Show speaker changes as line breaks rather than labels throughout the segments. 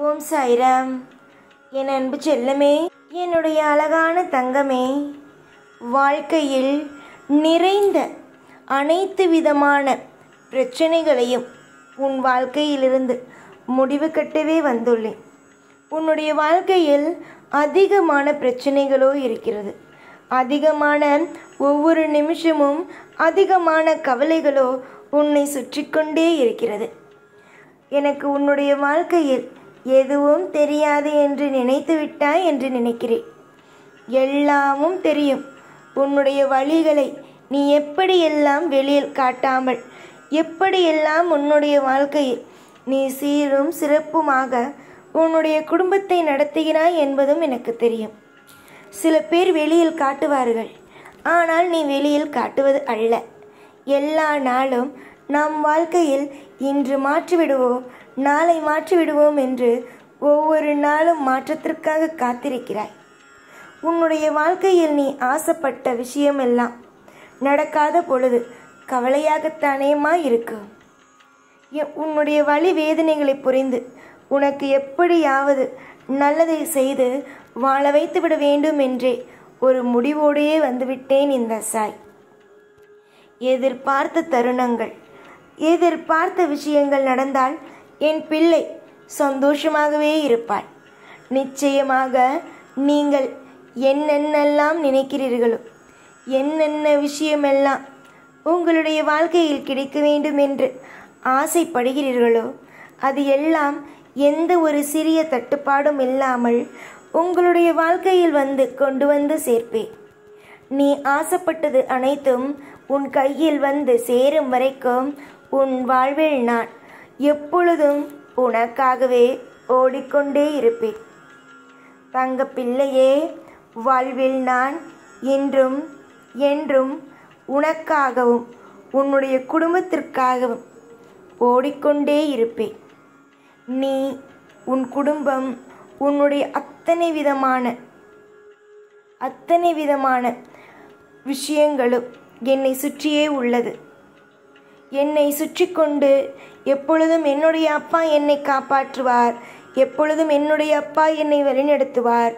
ஓம் சாய்ராம். என் அன்பு செல்லமே, என்னுடைய அழகான தங்கமே, வாழ்க்கையில் நிறைந்த அனைத்து விதமான பிரச்சனைகளையும் உன் வாழ்க்கையிலிருந்து முடிவு கட்டவே வந்துள்ளேன். உன்னுடைய வாழ்க்கையில் அதிகமான பிரச்சனைகளோ இருக்கிறது. அதிகமான ஒவ்வொரு நிமிஷமும் அதிகமான கவலைகளோ உன்னை சுற்றி கொண்டே இருக்கிறது. எனக்கு உன்னுடைய வாழ்க்கையில் எதுவும் தெரியாது என்று நினைத்து விட்டாய் என்று நினைக்கிறேன். எல்லாமும் தெரியும். உன்னுடைய வழிகளை நீ எப்படியெல்லாம் வெளியில் காட்டாமல் எப்படியெல்லாம் உன்னுடைய வாழ்க்கையில் நீ சீரும் சிறப்புமாக உன்னுடைய குடும்பத்தை நடத்துகிறாய் என்பதும் எனக்கு தெரியும். சில பேர் வெளியில் காட்டுவார்கள், ஆனால் நீ வெளியில் காட்டுவது அல்ல. எல்லா நாளும் நம் வாழ்க்கையில் இன்று மாற்றிவிடுவோம், நாளை மாற்றிவிடுவோம் என்று ஒவ்வொரு நாளும் மாற்றத்திற்காக காத்திருக்கிறாய். உன்னுடைய வாழ்க்கையில் நீ ஆசைப்பட்ட விஷயமெல்லாம் நடக்காத பொழுது கவலையாகத்தானேமா இருக்கும். உன்னுடைய வலி வேதனைகளை புரிந்து உனக்கு எப்படியாவது நல்லதை செய்து வாழ வைத்து விட வேண்டும் என்றே ஒரு முடிவோடையே வந்துவிட்டேன் இந்த சாய். எதிர்பார்த்த தருணங்கள், எதிர்பார்த்த விஷயங்கள் நடந்தால் என் பிள்ளை சந்தோஷமாகவே இருப்பாள். நிச்சயமாக நீங்கள் என்னென்னலாம் நினைக்கிறீர்களோ, என்னென்ன விஷயமெல்லாம் உங்களுடைய வாழ்க்கையில் கிடைக்க வேண்டும் என்று ஆசைப்படுகிறீர்களோ, அது எல்லாம் எந்த ஒரு சிறிய தட்டுப்பாடும் இல்லாமல் உங்களுடைய வாழ்க்கையில் கொண்டு வந்து சேர்ப்பேன். நீ ஆசைப்பட்டது அனைத்தும் உன் கையில் வந்து சேரும் வரைக்கும் உன் வாழ்வில் நான் எப்பொழுதும் உனக்காகவே ஓடிக்கொண்டே இருப்பேன். தங்க பிள்ளையே, வாழ்வில் நான் என்றும் என்றும் உனக்காகவும் உன்னுடைய குடும்பத்திற்காகவும் ஓடிக்கொண்டே இருப்பேன். நீ, உன் குடும்பம், உன்னுடைய அத்தனை விதமான விஷயங்களும் என்னை சுற்றியே உள்ளது. என்னை சுற்றி கொண்டு எப்பொழுதும் என்னுடைய அப்பா என்னை காப்பாற்றுவார், எப்பொழுதும் என்னுடைய அப்பா என்னை வழிநடத்துவார்,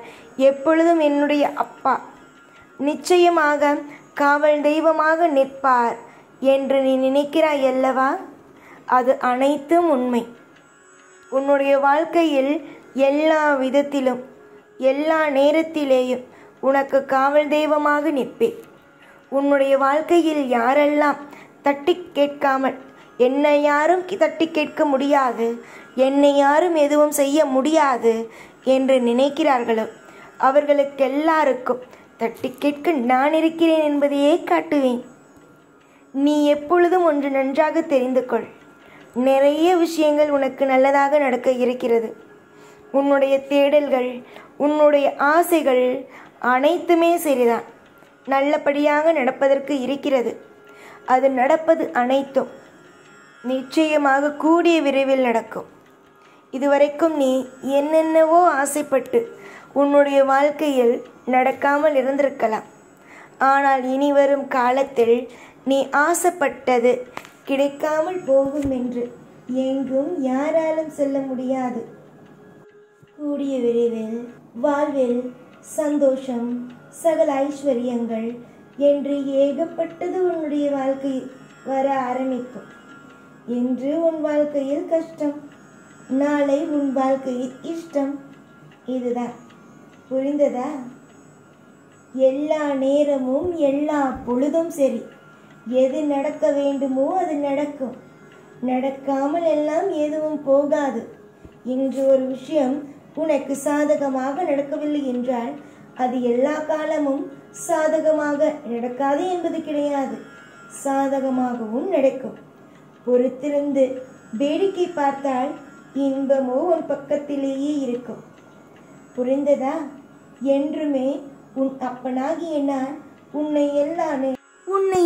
எப்பொழுதும் என்னுடைய அப்பா நிச்சயமாக காவல் தெய்வமாக நிற்பார் என்று நீ நினைக்கிறாய் அல்லவா? அது அனைத்தும் உண்மை. உன்னுடைய வாழ்க்கையில் எல்லா விதத்திலும் எல்லா நேரத்திலேயும் உனக்கு காவல் தெய்வமாக நிற்பேன். உன்னுடைய வாழ்க்கையில் யாரெல்லாம் தட்டி கேட்காமல், என்னை யாரும் தட்டி கேட்க முடியாது, என்னை யாரும் எதுவும் செய்ய முடியாது என்று நினைக்கிறார்களோ அவர்களுக்கெல்லாருக்கும் தட்டி கேட்க நான் இருக்கிறேன் என்பதையே காட்டுவேன். நீ எப்பொழுதும் ஒன்று நன்றாக தெரிந்து கொள். நிறைய விஷயங்கள் உனக்கு நல்லதாக நடக்க இருக்கிறது. உன்னுடைய தேடல்கள், உன்னுடைய ஆசைகள் அனைத்துமே சரிதான், நல்லபடியாக நடப்பதற்கு இருக்கிறது. அது நடப்பது அனைத்தும் நிச்சயமாக கூடிய விரைவில் நடக்கும். இதுவரைக்கும் நீ என்னென்னவோ ஆசைப்பட்டு உன்னுடைய வாழ்க்கையில் நடக்காமல் இருந்திருக்கலாம். ஆனால் இனி வரும் காலத்தில் நீ ஆசைப்பட்டது கிடைக்காமல் போகும் என்று எங்கும் யாராலும் சொல்ல முடியாது. கூடிய விரைவில் வாழ்வில் சந்தோஷம், சகல ஐஸ்வர்யங்கள் என்று ஏகப்பட்டது உன்னுடைய வாழ்க்கையில் வர ஆரம்பிக்கும். இன்று உன் வாழ்க்கையில் கஷ்டம், நாளை உன் வாழ்க்கையில் இஷ்டம். இதுதான், புரிந்ததா? எல்லா நேரமும் எல்லா பொழுதும் சரி, எது நடக்க வேண்டுமோ அது நடக்கும். நடக்காமல் எல்லாம் எதுவும் போகாது. இன்று ஒரு விஷயம் உனக்கு சாதகமாக நடக்கவில்லை என்றால் அது எல்லா காலமும் சாதகமாக நடக்காது என்பது கிடையாது. சாதகமாகவும் நடக்கும். பொறுத்திருந்து வேடிக்கை பார்த்தால் இன்பமோ உன் பக்கத்திலேயே இருக்கும். புரிந்ததா? என்றுமே உன் அப்பனாகிய நான் உன்னை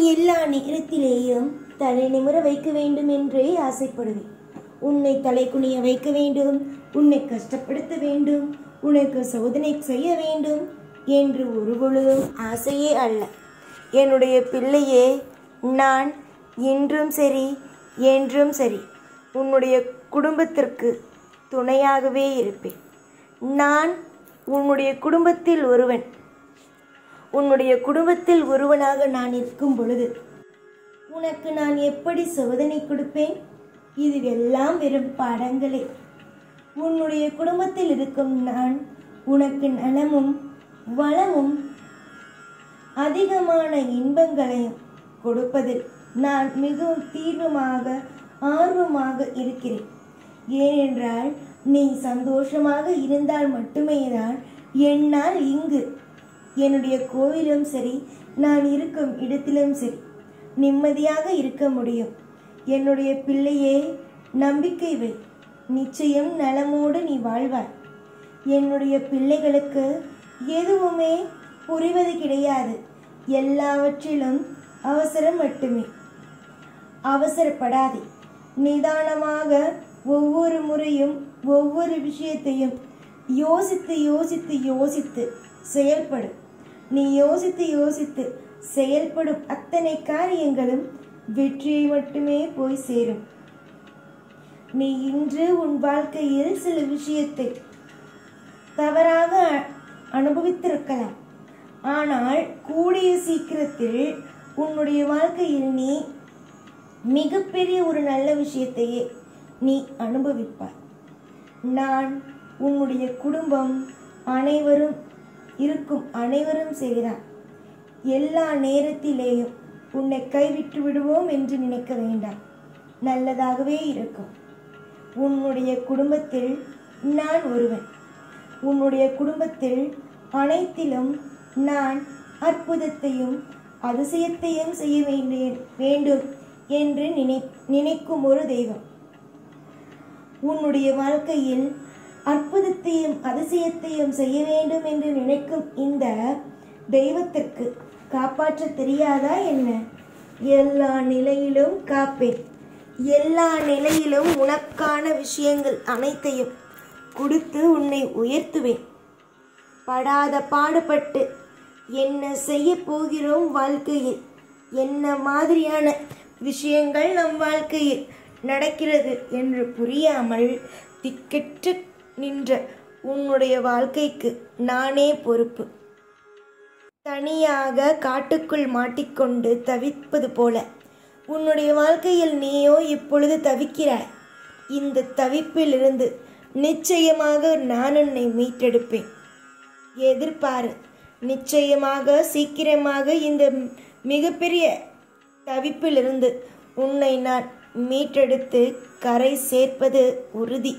எல்லா நேரத்திலேயும் தலை நிமிர வைக்க வேண்டும் என்றே ஆசைப்படுவேன். உன்னை தலை குனிய வைக்க வேண்டும், உன்னை கஷ்டப்படுத்த வேண்டும், உனக்கு சோதனை செய்ய வேண்டும் என்று ஒரு பொழுதும் ஆசையே அல்ல. என்னுடைய பிள்ளையே, நான் இன்றும் சரி என்றும் சரி உன்னுடைய குடும்பத்திற்கு துணையாகவே இருப்பேன். நான் உன்னுடைய குடும்பத்தில் ஒருவன். உன்னுடைய குடும்பத்தில் ஒருவனாக நான் இருக்கும் பொழுது உனக்கு நான் எப்படி சோதனை கொடுப்பேன்? இதுவெல்லாம் வெறும் பாடங்களே. உன்னுடைய குடும்பத்தில் இருக்கும் நான் உனக்கு நலமும் வளமும் அதிகமான இன்பங்களையும் கொடுப்பதில் நான் மிகவும் தீவிரமாக ஆர்வமாக இருக்கிறேன். ஏனென்றால் நீ சந்தோஷமாக இருந்தால் மட்டுமே தான் என்னால் இங்கு என்னுடைய கோவிலும் சரி, நான் இருக்கும் இடத்திலும் சரி நிம்மதியாக இருக்க முடியும். என்னுடைய பிள்ளையே, நம்பிக்கை வை, நிச்சயம் நலமோடு நீ வாழ்வாய். என்னுடைய பிள்ளைகளுக்கு எதுவுமே புரிவது கிடையாது. எல்லாவற்றிலும் அவசரம் மட்டுமே. அவசரப்படாதே. நிதானமாக ஒவ்வொரு முறையும் ஒவ்வொரு விஷயத்தையும் யோசித்து யோசித்து யோசித்து செயல்படும். நீ யோசித்து யோசித்து செயல்படும் அத்தனை காரியங்களும் வெற்றியை மட்டுமே போய் சேரும். நீ இன்று உன் வாழ்க்கையில் சில விஷயத்தை தவறாக அனுபவித்திருக்கலாம். ஆனால் கூடிய சீக்கிரத்தில் உன்னுடைய வாழ்க்கையில் நீ மிகப்பெரிய ஒரு நல்ல விஷயத்தையே நீ அனுபவிப்பாய். நான் உன்னுடைய குடும்பம் அனைவரும் இருக்கும் அனைவரும் சரிதான். எல்லா நேரத்திலேயும் உன்னை கைவிட்டு விடுவோம் என்று நினைக்க வேண்டாம். நல்லதாகவே இருக்கும். உன்னுடைய குடும்பத்தில் நான் ஒருவன். உன்னுடைய குடும்பத்தில் அனைத்திலும் நான் அற்புதத்தையும் அதிசயத்தையும் செய்ய வேண்டும் என்று நினைக்கும் ஒரு தெய்வம். உன்னுடைய வாழ்க்கையில் அற்புதத்தையும் அதிசயத்தையும் செய்ய வேண்டும் என்று நினைக்கும் இந்த தெய்வத்திற்கு காப்பாற்ற தெரியாதா என்ன? எல்லா நிலையிலும் காப்பேன். எல்லா நிலையிலும் உனக்கான விஷயங்கள் அனைத்தையும் கொடுத்து உன்னை உயர்த்துவேன். படாத பாடுபட்டு என்ன செய்ய போகிறோம், வாழ்க்கையில் என்ன மாதிரியான விஷயங்கள் நம் வாழ்க்கையில் நடக்கிறது என்று புரியாமல் திக்கற்று நின்ற உன்னுடைய வாழ்க்கைக்கு நானே பொறுப்பு. தனியாக காட்டுக்குள் மாட்டிக்கொண்டு தவிப்பது போல உன்னுடைய வாழ்க்கையில் நீயோ இப்பொழுது தவிக்கிறாய். இந்த தவிப்பிலிருந்து நிச்சயமாக நான் உன்னை மீட்டெடுப்பேன். எதிர்பாரு. நிச்சயமாக சீக்கிரமாக இந்த மிகப்பெரிய தவிப்பிலிருந்து உன்னை நான் மீட்டெடுத்து கரை சேர்ப்பது உறுதி.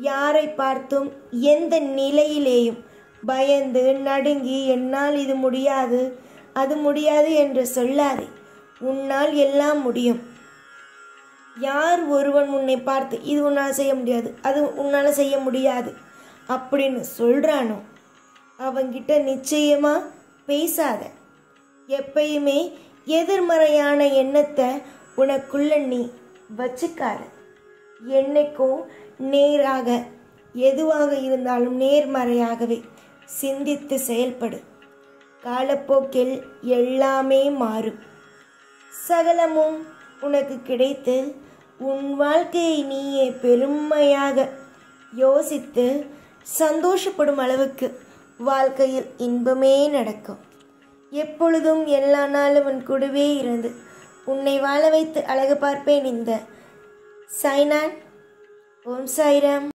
யாரை பார்த்தும் எந்த நிலையிலேயும் பயந்து நடுங்கி என்னால் இது முடியாது அது முடியாது என்று சொல்லாதே. உன்னால் எல்லாம் முடியும். யார் ஒருவன் உன்னை பார்த்து இது உன்னால் செய்ய முடியாது அது உன்னால் செய்ய முடியாது அப்படின்னு சொல்றானோ அவங்கிட்ட நிச்சயமா பேசாத. எப்பயுமே எதிர்மறையான எண்ணத்தை உனக்குள்ள நீ வச்சுக்காத. என்னைக்கும் நேராக எதுவாக இருந்தாலும் நேர்மறையாகவே சிந்தித்து செயல்படு. காலப்போக்கில் எல்லாமே மாறும். சகலமும் உனக்கு கிடைத்து உன் வாழ்க்கையை நீயே பெருமையாக யோசித்து சந்தோஷப்படும் அளவுக்கு வாழ்க்கையில் இன்பமே நடக்கும். எப்பொழுதும் எல்லா நாளும் உன் கூடவே இருந்து உன்னை வாழ வைத்து அழகு பார்ப்பேன். இந்த சாய்நாத். ஓம் சாய்ராம்.